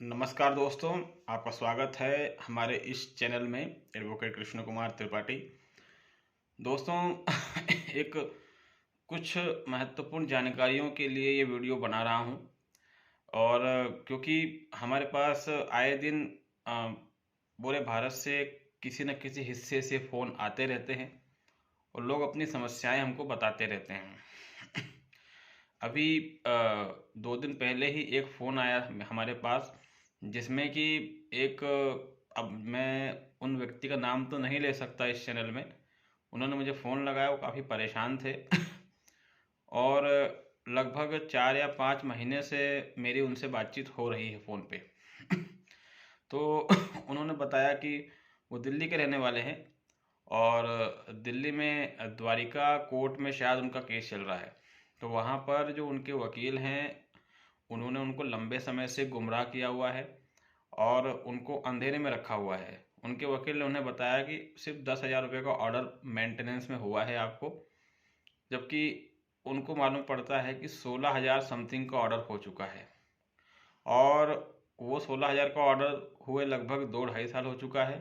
नमस्कार दोस्तों, आपका स्वागत है हमारे इस चैनल में एडवोकेट कृष्ण कुमार त्रिपाठी। दोस्तों एक कुछ महत्वपूर्ण जानकारियों के लिए ये वीडियो बना रहा हूँ। और क्योंकि हमारे पास आए दिन अ, पूरे भारत से किसी न किसी हिस्से से फ़ोन आते रहते हैं और लोग अपनी समस्याएं हमको बताते रहते हैं। अभी 2 दिन पहले ही एक फ़ोन आया हमारे पास, जिसमें कि एक अब मैं उन व्यक्ति का नाम तो नहीं ले सकता इस चैनल में। उन्होंने मुझे फ़ोन लगाया, वो काफ़ी परेशान थे और लगभग 4 या 5 महीने से मेरी उनसे बातचीत हो रही है फ़ोन पे। तो उन्होंने बताया कि वो दिल्ली के रहने वाले हैं और दिल्ली में द्वारिका कोर्ट में शायद उनका केस चल रहा है। तो वहाँ पर जो उनके वकील हैं, उन्होंने उनको लंबे समय से गुमराह किया हुआ है और उनको अंधेरे में रखा हुआ है। उनके वकील ने उन्हें बताया कि सिर्फ 10,000 रुपये का ऑर्डर मेंटेनेंस में हुआ है आपको, जबकि उनको मालूम पड़ता है कि 16,000 समथिंग का ऑर्डर हो चुका है। और वो 16,000 का ऑर्डर हुए लगभग 2 ढाई साल हो चुका है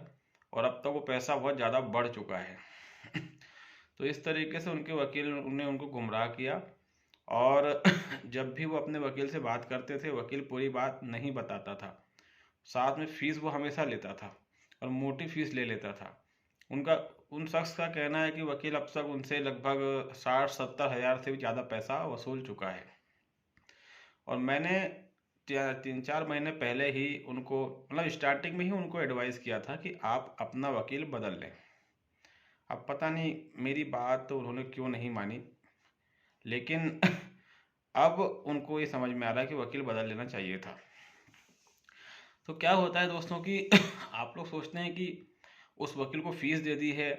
और अब तक वो पैसा बहुत ज़्यादा बढ़ चुका है। तो इस तरीके से उनके वकील ने उनको गुमराह किया और जब भी वो अपने वकील से बात करते थे, वकील पूरी बात नहीं बताता था। साथ में फ़ीस वो हमेशा लेता था और मोटी फ़ीस ले लेता था। उनका उन शख्स का कहना है कि वकील अब तक उनसे लगभग 60-70 हज़ार से भी ज़्यादा पैसा वसूल चुका है। और मैंने 3-4 महीने पहले ही उनको, मतलब स्टार्टिंग में ही उनको एडवाइस किया था कि आप अपना वकील बदल लें। अब पता नहीं मेरी बात तो उन्होंने क्यों नहीं मानी, लेकिन अब उनको ये समझ में आ रहा है कि वकील बदल लेना चाहिए था। तो क्या होता है दोस्तों कि आप लोग सोचते हैं कि उस वकील को फीस दे दी है,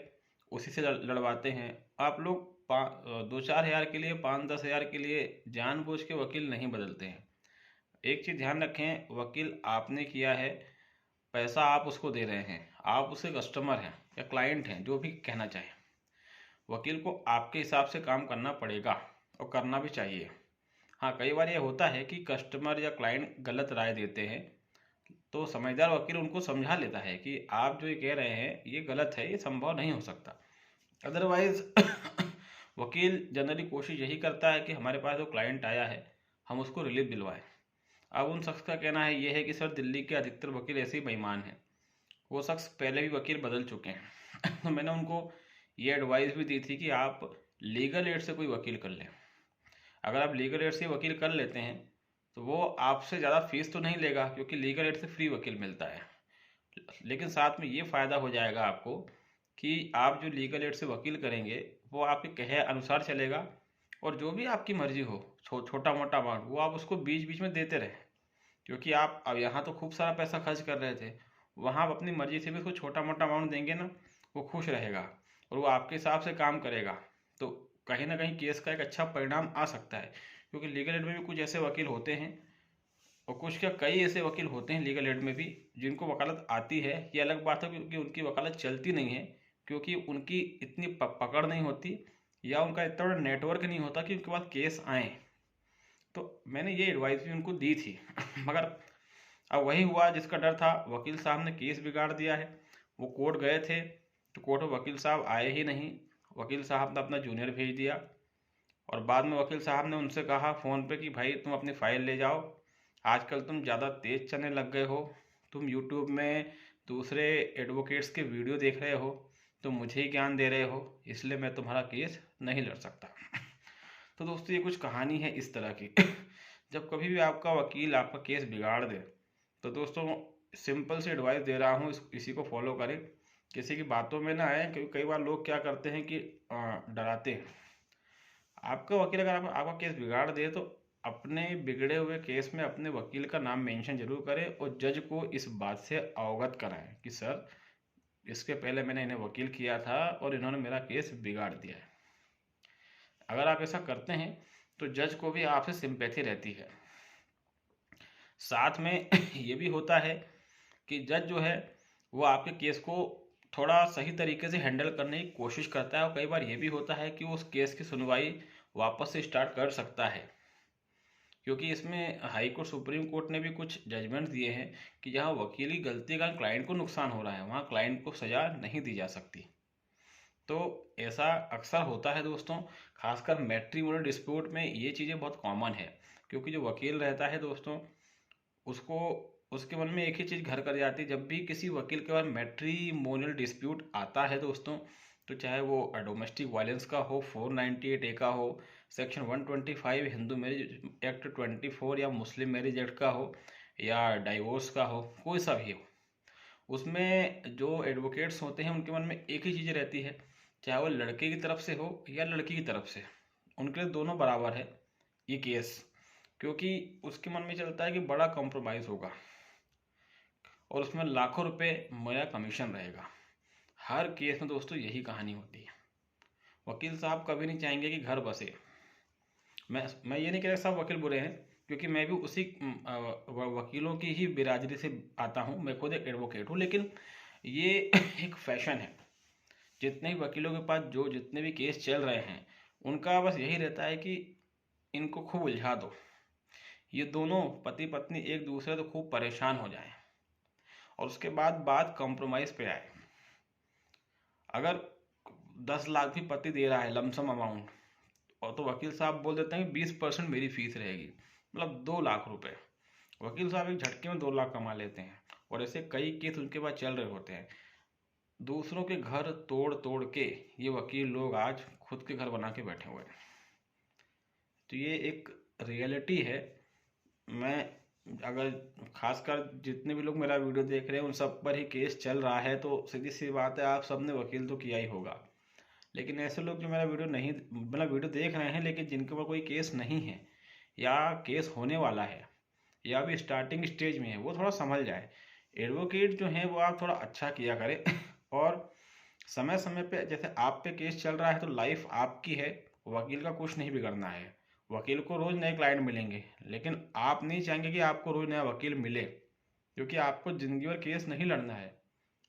उसी से लड़वाते हैं। आप लोग 2-4 हज़ार के लिए, 5-10 हज़ार के लिए जानबूझ के वकील नहीं बदलते हैं। एक चीज़ ध्यान रखें, वकील आपने किया है, पैसा आप उसको दे रहे हैं, आप उसके कस्टमर हैं या क्लाइंट हैं, जो भी कहना चाहें। वकील को आपके हिसाब से काम करना पड़ेगा और करना भी चाहिए। हाँ, कई बार ये होता है कि कस्टमर या क्लाइंट गलत राय देते हैं, तो समझदार वकील उनको समझा लेता है कि आप जो ये कह रहे हैं ये गलत है, ये संभव नहीं हो सकता। अदरवाइज वकील जनरली कोशिश यही करता है कि हमारे पास जो क्लाइंट आया है, हम उसको रिलीफ दिलवाएं। अब उन शख्स का कहना है ये है कि सर, दिल्ली के अधिकतर वकील ऐसे ही बेईमान हैं। वो शख्स पहले भी वकील बदल चुके हैं। तो मैंने उनको ये एडवाइस भी दी थी कि आप लीगल एड से कोई वकील कर लें। अगर आप लीगल एड से वकील कर लेते हैं तो वो आपसे ज़्यादा फीस तो नहीं लेगा, क्योंकि लीगल एड से फ्री वकील मिलता है। लेकिन साथ में ये फ़ायदा हो जाएगा आपको कि आप जो लीगल एड से वकील करेंगे वो आपके कहे अनुसार चलेगा और जो भी आपकी मर्जी हो, छोटा मोटा अमाउंट, वो आप उसको बीच बीच में देते रहें। क्योंकि आप अब यहाँ तो खूब सारा पैसा खर्च कर रहे थे, वहाँ आप अपनी मर्जी से भी उसको छोटा मोटा अमाउंट देंगे ना, वो खुश रहेगा और वो आपके हिसाब से काम करेगा। तो कहीं ना कहीं केस का एक अच्छा परिणाम आ सकता है। क्योंकि लीगल एड में भी कुछ ऐसे वकील होते हैं, और कुछ क्या कई ऐसे वकील होते हैं लीगल एड में भी, जिनको वकालत आती है। ये अलग बात है क्योंकि उनकी वकालत चलती नहीं है, क्योंकि उनकी इतनी पकड़ नहीं होती या उनका इतना बड़ा नेटवर्क नहीं होता कि उनके पास केस आए। तो मैंने ये एडवाइस भी उनको दी थी। मगर अब वही हुआ जिसका डर था, वकील साहब ने केस बिगाड़ दिया है। वो कोर्ट गए थे तो कोर्ट में वकील साहब आए ही नहीं। वकील साहब ने अपना जूनियर भेज दिया और बाद में वकील साहब ने उनसे कहा फ़ोन पे कि भाई तुम अपनी फ़ाइल ले जाओ, आजकल तुम ज़्यादा तेज़ चलने लग गए हो, तुम यूट्यूब में दूसरे एडवोकेट्स के वीडियो देख रहे हो, तुम मुझे ही ज्ञान दे रहे हो, इसलिए मैं तुम्हारा केस नहीं लड़ सकता। तो दोस्तों, ये कुछ कहानी है इस तरह की। जब कभी भी आपका वकील आपका केस बिगाड़ दे, तो दोस्तों सिंपल से एडवाइस दे रहा हूँ, इसी को फॉलो करें, किसी की बातों में ना आए। क्योंकि कई बार लोग क्या करते हैं कि डराते हैं। आपका वकील अगर आपका केस बिगाड़ दे तो अपने बिगड़े हुए केस में अपने वकील का नाम मेंशन जरूर करें और जज को इस बात से अवगत कराएं कि सर, इसके पहले मैंने इन्हें वकील किया था और इन्होंने मेरा केस बिगाड़ दिया है। अगर आप ऐसा करते हैं तो जज को भी आपसे सिंपैथी रहती है। साथ में ये भी होता है कि जज जो है वो आपके केस को थोड़ा सही तरीके से हैंडल करने की कोशिश करता है और कई बार ये भी होता है कि वो उस केस की सुनवाई वापस से स्टार्ट कर सकता है। क्योंकि इसमें हाई कोर्ट सुप्रीम कोर्ट ने भी कुछ जजमेंट दिए हैं कि जहाँ वकीली गलती का क्लाइंट को नुकसान हो रहा है वहाँ क्लाइंट को सज़ा नहीं दी जा सकती। तो ऐसा अक्सर होता है दोस्तों, खासकर मैट्रिमोनियल डिस्प्यूट में ये चीज़ें बहुत कॉमन है। क्योंकि जो वकील रहता है दोस्तों, उसको उसके मन में एक ही चीज़ घर कर जाती है। जब भी किसी वकील के पास मैट्रिमोनियल डिस्प्यूट आता है दोस्तों, तो चाहे वो डोमेस्टिक वायलेंस का हो, 498 ए का हो, सेक्शन 125 हिंदू मैरिज एक्ट 24 या मुस्लिम मैरिज एक्ट का हो, या डाइवोर्स का हो, कोई सा भी हो, उसमें जो एडवोकेट्स होते हैं उनके मन में एक ही चीज़ रहती है, चाहे वो लड़के की तरफ से हो या लड़की की तरफ से, उनके लिए दोनों बराबर है ये केस। क्योंकि उसके मन में चलता है कि बड़ा कॉम्प्रोमाइज़ होगा और उसमें लाखों रुपए मेरा कमीशन रहेगा। हर केस में दोस्तों यही कहानी होती है। वकील साहब कभी नहीं चाहेंगे कि घर बसे। मैं ये नहीं कह रहा सब वकील बुरे हैं, क्योंकि मैं भी उसी वकीलों की ही बिरादरी से आता हूँ। मैं खुद एक एडवोकेट हूँ, लेकिन ये एक फैशन है। जितने भी वकीलों के पास जो जितने भी केस चल रहे हैं, उनका बस यही रहता है कि इनको खूब उलझा दो, ये दोनों पति पत्नी एक दूसरे तो खूब परेशान हो जाएं, और उसके बाद बात कॉम्प्रोमाइज़ पे आए। अगर 10 लाख भी पति दे रहा है लमसम अमाउंट, और तो वकील साहब बोल देते हैं कि 20% मेरी फीस रहेगी, मतलब 2 लाख रुपए। वकील साहब एक झटके में 2 लाख कमा लेते हैं, और ऐसे कई केस उनके पास चल रहे होते हैं। दूसरों के घर तोड़ तोड़ के ये वकील लोग आज खुद के घर बना के बैठे हुए हैं। तो ये एक रियलिटी है। मैं अगर खासकर जितने भी लोग मेरा वीडियो देख रहे हैं उन सब पर ही केस चल रहा है, तो सीधी सी बात है, आप सबने वकील तो किया ही होगा। लेकिन ऐसे लोग जो मेरा वीडियो नहीं, मतलब वीडियो देख रहे हैं लेकिन जिनके ऊपर कोई केस नहीं है या केस होने वाला है या अभी स्टार्टिंग स्टेज में है, वो थोड़ा समझ जाए। एडवोकेट जो है वो आप थोड़ा अच्छा किया करें और समय समय पे, जैसे आप पे केस चल रहा है तो लाइफ आपकी है, वकील का कुछ नहीं बिगड़ना है। वकील को रोज़ नए क्लाइंट मिलेंगे, लेकिन आप नहीं चाहेंगे कि आपको रोज़ नया वकील मिले, क्योंकि आपको ज़िंदगी भर केस नहीं लड़ना है।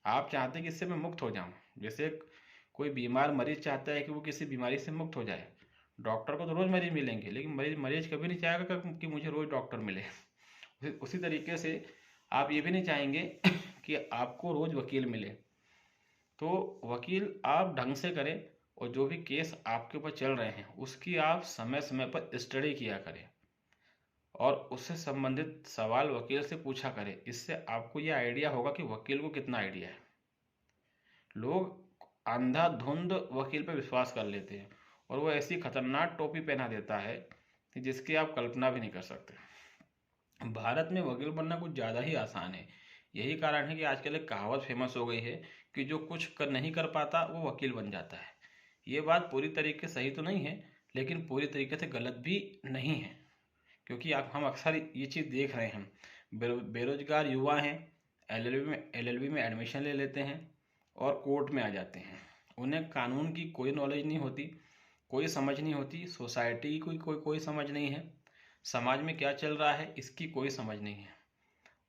आप चाहते हैं कि इससे मैं मुक्त हो जाऊं। जैसे कोई बीमार मरीज चाहता है कि वो किसी बीमारी से मुक्त हो जाए। डॉक्टर को तो रोज़ मरीज मिलेंगे, लेकिन मरीज मरीज कभी नहीं चाहेगा कि मुझे रोज़ डॉक्टर मिले। उसी तरीके से आप ये भी नहीं चाहेंगे कि आपको रोज़ वकील मिले। तो वकील आप ढंग से करें, और जो भी केस आपके ऊपर चल रहे हैं उसकी आप समय समय पर स्टडी किया करें, और उससे संबंधित सवाल वकील से पूछा करें। इससे आपको ये आइडिया होगा कि वकील को कितना आइडिया है। लोग अंधाधुंध वकील पर विश्वास कर लेते हैं, और वो ऐसी खतरनाक टोपी पहना देता है कि जिसकी आप कल्पना भी नहीं कर सकते। भारत में वकील बनना कुछ ज़्यादा ही आसान है। यही कारण है कि आजकल एक कहावत फेमस हो गई है कि जो कुछ नहीं कर पाता वो वकील बन जाता है। ये बात पूरी तरीके से सही तो नहीं है, लेकिन पूरी तरीके से गलत भी नहीं है। क्योंकि आप हम अक्सर ये चीज़ देख रहे हैं, बेरोजगार युवा हैं, एलएलबी में एडमिशन ले लेते हैं और कोर्ट में आ जाते हैं। उन्हें कानून की कोई नॉलेज नहीं होती, कोई समझ नहीं होती, सोसाइटी की कोई समझ नहीं है, समाज में क्या चल रहा है इसकी कोई समझ नहीं है।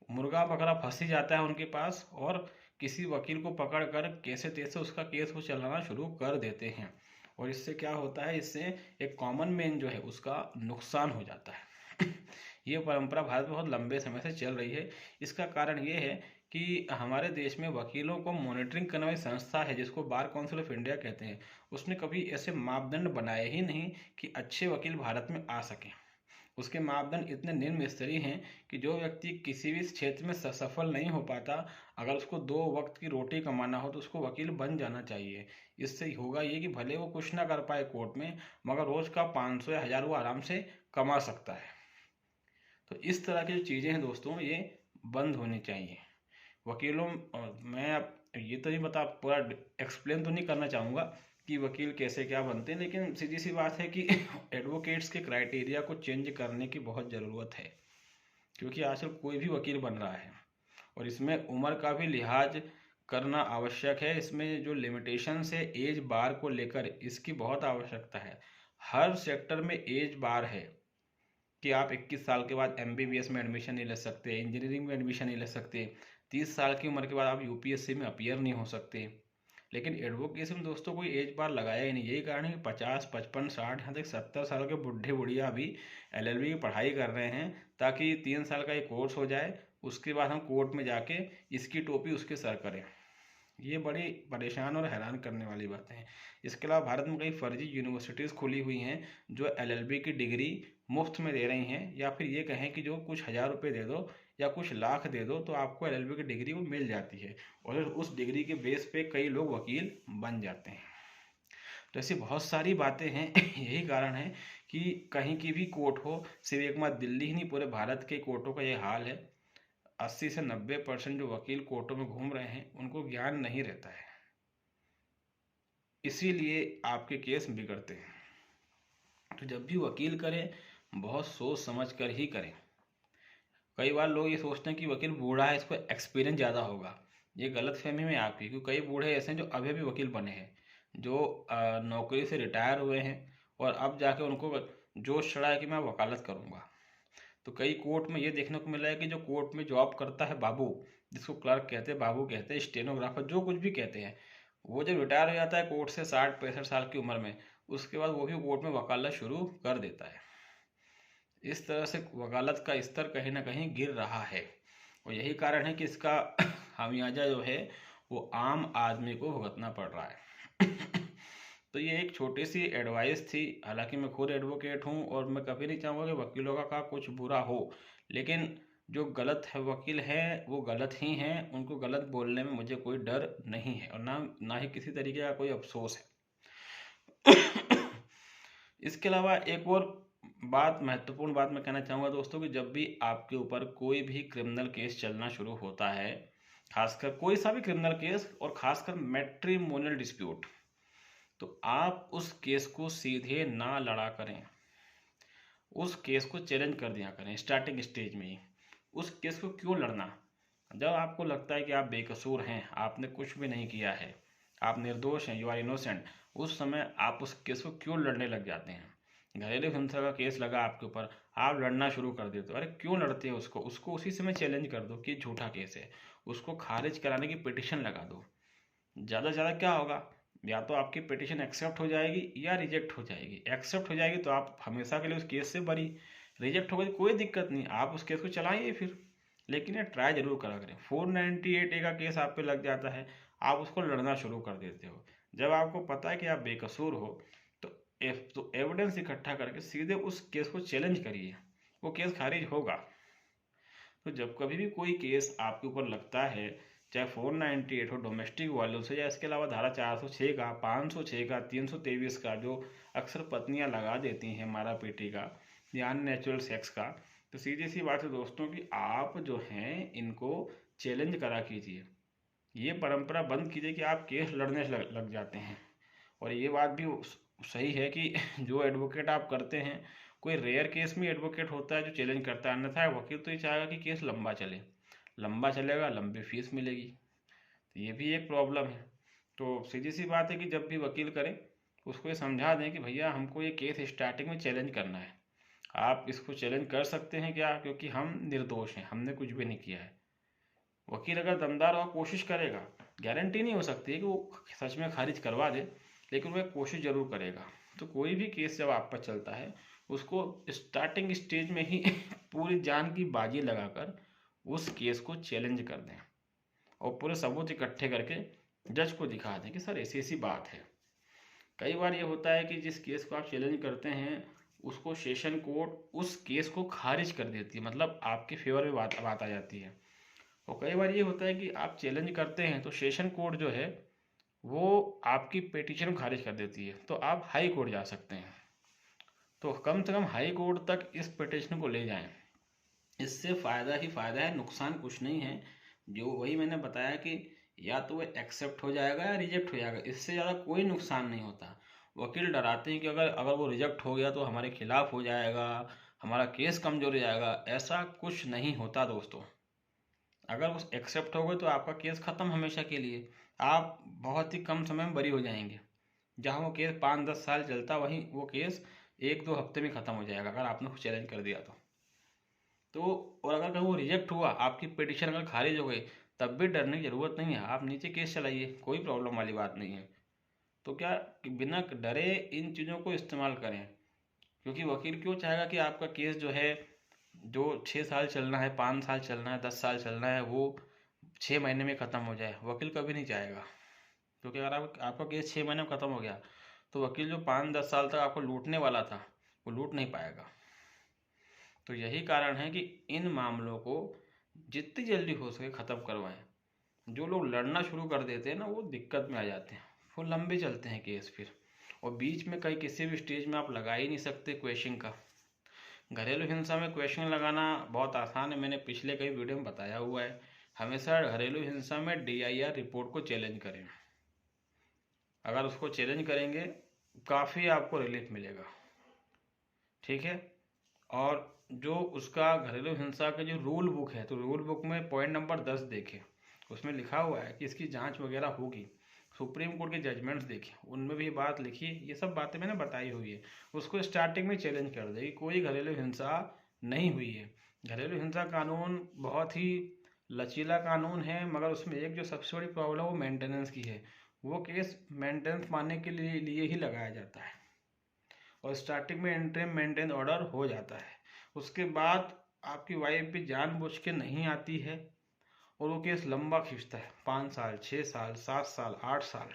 मुर्गा बकरा फंस ही जाता है उनके पास, और किसी वकील को पकड़ कर कैसे तैसे उसका केस वो चलाना शुरू कर देते हैं। और इससे क्या होता है, इससे एक कॉमन मैन जो है उसका नुकसान हो जाता है। ये परंपरा भारत में बहुत लंबे समय से चल रही है। इसका कारण ये है कि हमारे देश में वकीलों को मॉनिटरिंग करने वाली संस्था है जिसको बार काउंसिल ऑफ इंडिया कहते हैं, उसने कभी ऐसे मापदंड बनाए ही नहीं कि अच्छे वकील भारत में आ सकें। उसके मापदंड इतने निम्न स्तरीय हैं कि जो व्यक्ति किसी भी क्षेत्र में सफल नहीं हो पाता, अगर उसको 2 वक्त की रोटी कमाना हो तो उसको वकील बन जाना चाहिए। इससे होगा ये कि भले वो कुछ ना कर पाए कोर्ट में, मगर रोज का 500 या 1000 वो आराम से कमा सकता है। तो इस तरह की जो चीज़ें हैं दोस्तों, ये बंद होनी चाहिए। वकीलों मैं अब ये तो नहीं बता पूरा एक्सप्लेन तो नहीं करना चाहूँगा कि वकील कैसे क्या बनते हैं, लेकिन सीधी सी बात है कि एडवोकेट्स के क्राइटेरिया को चेंज करने की बहुत ज़रूरत है। क्योंकि आजकल कोई भी वकील बन रहा है, और इसमें उम्र का भी लिहाज करना आवश्यक है। इसमें जो लिमिटेशंस है एज बार को लेकर, इसकी बहुत आवश्यकता है। हर सेक्टर में एज बार है कि आप 21 साल के बाद एमबीबीएस में एडमिशन नहीं ले सकते, इंजीनियरिंग में एडमिशन नहीं ले सकते, 30 साल की उम्र के बाद आप यूपीएससी में अपीयर नहीं हो सकते, लेकिन एडवोकेसी में दोस्तों कोई एज बार लगाया ही नहीं। यही कारण है कि 50, 55, 60, यहाँ तक 70 साल के बुढ़े बुढ़िया भी LLB की पढ़ाई कर रहे हैं, ताकि 3 साल का ये कोर्स हो जाए, उसके बाद हम कोर्ट में जाके इसकी टोपी उसके सर करें। ये बड़ी परेशान और हैरान करने वाली बातें हैं। इसके अलावा भारत में कई फर्जी यूनिवर्सिटीज़ खुली हुई हैं जो LLB की डिग्री मुफ्त में दे रही हैं, या फिर ये कहें कि जो कुछ हज़ार रुपये दे दो या कुछ लाख दे दो तो आपको LLB की डिग्री वो मिल जाती है, और उस डिग्री के बेस पे कई लोग वकील बन जाते हैं। तो ऐसी बहुत सारी बातें हैं। यही कारण है कि कहीं की भी कोर्ट हो, सिर्फ एक मात्र दिल्ली ही नहीं, पूरे भारत के कोर्टों का ये हाल है। 80 से 90% जो वकील कोर्टों में घूम रहे हैं उनको ज्ञान नहीं रहता है, इसीलिए आपके केस बिगड़ते हैं। तो जब भी वकील करें बहुत सोच समझ कर ही करें। कई बार लोग ये सोचते हैं कि वकील बूढ़ा है, इसको एक्सपीरियंस ज़्यादा होगा। ये गलत फहमी में आपकी, क्योंकि कई बूढ़े ऐसे हैं जो अभी भी वकील बने हैं, जो नौकरी से रिटायर हुए हैं और अब जाके उनको जोश चढ़ा है कि मैं वकालत करूँगा। तो कई कोर्ट में ये देखने को मिला है कि जो कोर्ट में जॉब करता है बाबू, जिसको क्लर्क कहते हैं, बाबू कहते हैं, स्टेनोग्राफर, जो कुछ भी कहते हैं, वो जब रिटायर हो जाता है कोर्ट से 60-65 साल की उम्र में, उसके बाद वो भी कोर्ट में वकालत शुरू कर देता है। इस तरह से वकालत का स्तर कहीं ना कहीं गिर रहा है, और यही कारण है कि इसका खामियाजा जो है वो आम आदमी को भुगतना पड़ रहा है। तो ये एक छोटी सी एडवाइस थी। हालांकि मैं खुद एडवोकेट हूँ और मैं कभी नहीं चाहूँगा कि वकीलों का कुछ बुरा हो, लेकिन जो गलत है वकील हैं वो गलत ही हैं, उनको गलत बोलने में मुझे कोई डर नहीं है, और ना ही किसी तरीके का कोई अफसोस है। इसके अलावा एक और महत्वपूर्ण बात मैं कहना चाहूँगा दोस्तों, कि जब भी आपके ऊपर कोई भी क्रिमिनल केस चलना शुरू होता है, खासकर कोई सा भी क्रिमिनल केस और खासकर मैट्रिमोनियल डिस्प्यूट, तो आप उस केस को सीधे ना लड़ा करें, उस केस को चैलेंज कर दिया करें स्टार्टिंग स्टेज में ही। उस केस को क्यों लड़ना? जब आपको लगता है कि आप बेकसूर हैं, आपने कुछ भी नहीं किया है, आप निर्दोष हैं, यू आर इनोसेंट, उस समय आप उस केस को क्यों लड़ने लग जाते हैं? घरेलू हिंसा का केस लगा आपके ऊपर, आप लड़ना शुरू कर देते हो। अरे क्यों लड़ते हो? उसको उसी समय चैलेंज कर दो कि झूठा केस है, उसको खारिज कराने की पिटिशन लगा दो। ज़्यादा से ज़्यादा क्या होगा, या तो आपकी पिटिशन एक्सेप्ट हो जाएगी या रिजेक्ट हो जाएगी। एक्सेप्ट हो जाएगी तो आप हमेशा के लिए उस केस से बरी, रिजेक्ट हो गई कोई दिक्कत नहीं, आप उस केस को चलाइए फिर, लेकिन ये ट्राई जरूर करा करें। 498A का केस आप पे लग जाता है, आप उसको लड़ना शुरू कर देते हो। जब आपको पता है कि आप बेकसूर हो, तो एविडेंस इकट्ठा करके सीधे उस केस को चैलेंज करिए, वो केस खारिज होगा। तो जब कभी भी कोई केस आपके ऊपर लगता है, चाहे 498 हो डोमेस्टिक वायलेंस हो, या इसके अलावा धारा 406 का, 506 का, 323 का, जो अक्सर पत्नियां लगा देती हैं, मारा पीटी का या अननेचुरल सेक्स का, तो सीधी सी बात है दोस्तों कि आप जो हैं इनको चैलेंज करा कीजिए। ये परंपरा बंद कीजिए कि आप केस लड़ने लग जाते हैं। और ये बात भी सही है कि जो एडवोकेट आप करते हैं, कोई रेयर केस में एडवोकेट होता है जो चैलेंज करता है, अन्यथा वकील तो ये चाहेगा कि केस लंबा चले, लंबा चलेगा लंबी फीस मिलेगी, तो ये भी एक प्रॉब्लम है। तो सीधी सी बात है कि जब भी वकील करें उसको ये समझा दें कि भैया हमको ये केस स्टार्टिंग में चैलेंज करना है, आप इसको चैलेंज कर सकते हैं क्या, क्योंकि हम निर्दोष हैं, हमने कुछ भी नहीं किया है। वकील अगर दमदार होगा कोशिश करेगा, गारंटी नहीं हो सकती है कि वो सच में खारिज करवा दे, लेकिन वह कोशिश जरूर करेगा। तो कोई भी केस जब आप पर चलता है, उसको स्टार्टिंग स्टेज में ही पूरी जान की बाजी लगाकर उस केस को चैलेंज कर दें, और पूरे सबूत इकट्ठे करके जज को दिखा दें कि सर ऐसी ऐसी बात है। कई बार ये होता है कि जिस केस को आप चैलेंज करते हैं उसको सेशन कोर्ट उस केस को खारिज कर देती है, मतलब आपके फेवर में बात आ जाती है। और कई बार ये होता है कि आप चैलेंज करते हैं तो सेशन कोर्ट जो है वो आपकी पिटीशन खारिज कर देती है, तो आप हाई कोर्ट जा सकते हैं। तो कम से कम हाई कोर्ट तक इस पिटीशन को ले जाएं, इससे फ़ायदा ही फ़ायदा है, नुकसान कुछ नहीं है। जो वही मैंने बताया कि या तो वो एक्सेप्ट हो जाएगा या रिजेक्ट हो जाएगा, इससे ज़्यादा कोई नुकसान नहीं होता। वकील डराते हैं कि अगर अगर वो रिजेक्ट हो गया तो हमारे खिलाफ हो जाएगा, हमारा केस कमज़ोर हो जाएगा। ऐसा कुछ नहीं होता दोस्तों। अगर वो एक्सेप्ट हो गए तो आपका केस ख़त्म हमेशा के लिए, आप बहुत ही कम समय में बरी हो जाएंगे। जहाँ वो केस 5-10 साल चलता, वहीं वो केस 1-2 हफ्ते में ख़त्म हो जाएगा अगर आपने कुछ चैलेंज कर दिया तो। और अगर कहीं वो रिजेक्ट हुआ, आपकी पिटिशन अगर खारिज हो गई, तब भी डरने की ज़रूरत नहीं है, आप नीचे केस चलाइए, कोई प्रॉब्लम वाली बात नहीं है। तो क्या कि बिना डरे इन चीज़ों को इस्तेमाल करें, क्योंकि वकील क्यों चाहेगा कि आपका केस जो है, जो 6 साल चलना है, 5 साल चलना है, 10 साल चलना है, वो 6 महीने में ख़त्म हो जाए। वकील कभी नहीं चाहेगा, क्योंकि अगर आपका केस 6 महीने में ख़त्म हो गया तो वकील जो 5-10 साल तक आपको लूटने वाला था वो लूट नहीं पाएगा। तो यही कारण है कि इन मामलों को जितनी जल्दी हो सके ख़त्म करवाएं। जो लोग लड़ना शुरू कर देते हैं ना, वो दिक्कत में आ जाते हैं, वो लंबे चलते हैं केस फिर, और बीच में कहीं किसी भी स्टेज में आप लगा ही नहीं सकते क्वेश्चन का। घरेलू हिंसा में क्वेश्चन लगाना बहुत आसान है, मैंने पिछले कई वीडियो में बताया हुआ है। हमेशा घरेलू हिंसा में DIR रिपोर्ट को चैलेंज करें, अगर उसको चैलेंज करेंगे काफ़ी आपको रिलीफ मिलेगा, ठीक है। और जो उसका घरेलू हिंसा का जो रूल बुक है, तो रूल बुक में पॉइंट नंबर 10 देखें, उसमें लिखा हुआ है कि इसकी जांच वगैरह होगी। सुप्रीम कोर्ट के जजमेंट्स देखिए, उनमें भी बात लिखी है, ये सब बातें मैंने बताई हुई है। उसको स्टार्टिंग में चैलेंज कर दे कि कोई घरेलू हिंसा नहीं हुई है। घरेलू हिंसा कानून बहुत ही लचीला कानून है, मगर उसमें एक जो सबसे बड़ी प्रॉब्लम वो मेंटेनेंस की है। वो केस मेंटेनेंस पाने के लिए ही लगाया जाता है, और स्टार्टिंग में इंटरिम मेंटेनेंस ऑर्डर हो जाता है। उसके बाद आपकी वाइफ भी जानबूझ के नहीं आती है, और वो केस लंबा खींचता है, 5 साल, 6 साल, 7 साल, 8 साल।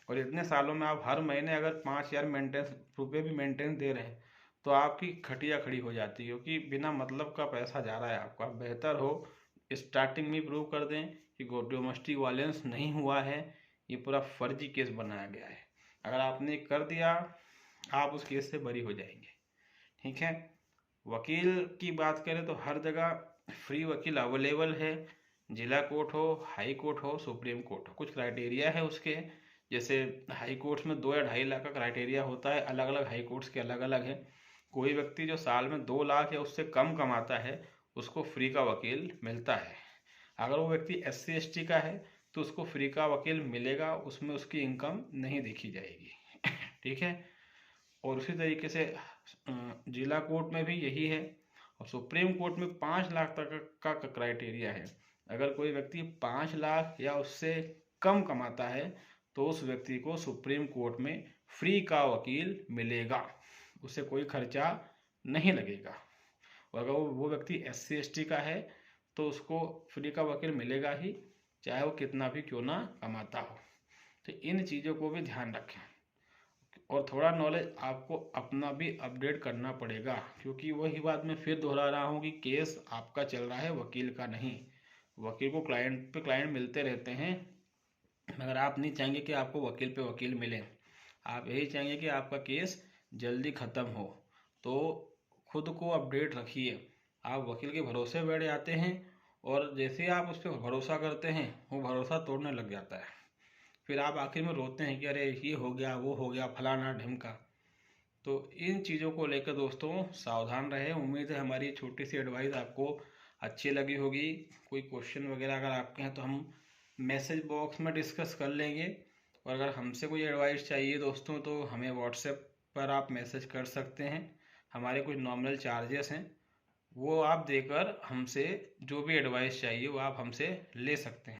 और इतने सालों में आप हर महीने अगर 5,000 मेंटेनेंस रुपये भी मेंटेनेंस दे रहे हैं तो आपकी खटिया खड़ी हो जाती है, क्योंकि बिना मतलब का पैसा जा रहा है आपका। बेहतर हो स्टार्टिंग में प्रूव कर दें कि डोमेस्टिक वायलेंस नहीं हुआ है, ये पूरा फर्जी केस बनाया गया है। अगर आपने कर दिया, आप उस केस से बरी हो जाएंगे, ठीक है। वकील की बात करें तो हर जगह फ्री वकील अवेलेबल है, जिला कोर्ट हो, हाई कोर्ट हो, सुप्रीम कोर्ट हो। कुछ क्राइटेरिया है उसके, जैसे हाई कोर्ट्स में 2 या 2.5 लाख का क्राइटेरिया होता है, अलग अलग हाई कोर्ट्स के अलग अलग है। कोई व्यक्ति जो साल में 2 लाख या उससे कम कमाता है उसको फ्री का वकील मिलता है। अगर वो व्यक्ति SC ST का है तो उसको फ्री का वकील मिलेगा, उसमें उसकी इनकम नहीं देखी जाएगी ठीक है। और उसी तरीके से जिला कोर्ट में भी यही है, और सुप्रीम कोर्ट में 5 लाख तक का क्राइटेरिया है। अगर कोई व्यक्ति 5 लाख या उससे कम कमाता है तो उस व्यक्ति को सुप्रीम कोर्ट में फ्री का वकील मिलेगा, उसे कोई खर्चा नहीं लगेगा। और अगर वो व्यक्ति SC ST का है तो उसको फ्री का वकील मिलेगा ही, चाहे वो कितना भी क्यों ना कमाता हो। तो इन चीज़ों को भी ध्यान रखें, और थोड़ा नॉलेज आपको अपना भी अपडेट करना पड़ेगा, क्योंकि वही बात मैं फिर दोहरा रहा हूँ कि केस आपका चल रहा है, वकील का नहीं। वकील को क्लाइंट पे क्लाइंट मिलते रहते हैं, मगर आप नहीं चाहेंगे कि आपको वकील पे वकील मिले, आप यही चाहेंगे कि आपका केस जल्दी ख़त्म हो। तो खुद को अपडेट रखिए। आप वकील के भरोसे बैठ जाते हैं, और जैसे आप उस पर भरोसा करते हैं वो भरोसा तोड़ने लग जाता है, फिर आप आखिर में रोते हैं कि अरे ये हो गया, वो हो गया, फलाना ढिमका। तो इन चीज़ों को लेकर दोस्तों सावधान रहें। उम्मीद है हमारी छोटी सी एडवाइस आपको अच्छी लगी होगी। कोई क्वेश्चन वगैरह अगर आपके हैं तो हम मैसेज बॉक्स में डिस्कस कर लेंगे, और अगर हमसे कोई एडवाइस चाहिए दोस्तों तो हमें व्हाट्सएप पर आप मैसेज कर सकते हैं। हमारे कुछ नॉमिनल चार्जेस हैं, वो आप देकर हमसे जो भी एडवाइस चाहिए वो आप हमसे ले सकते हैं।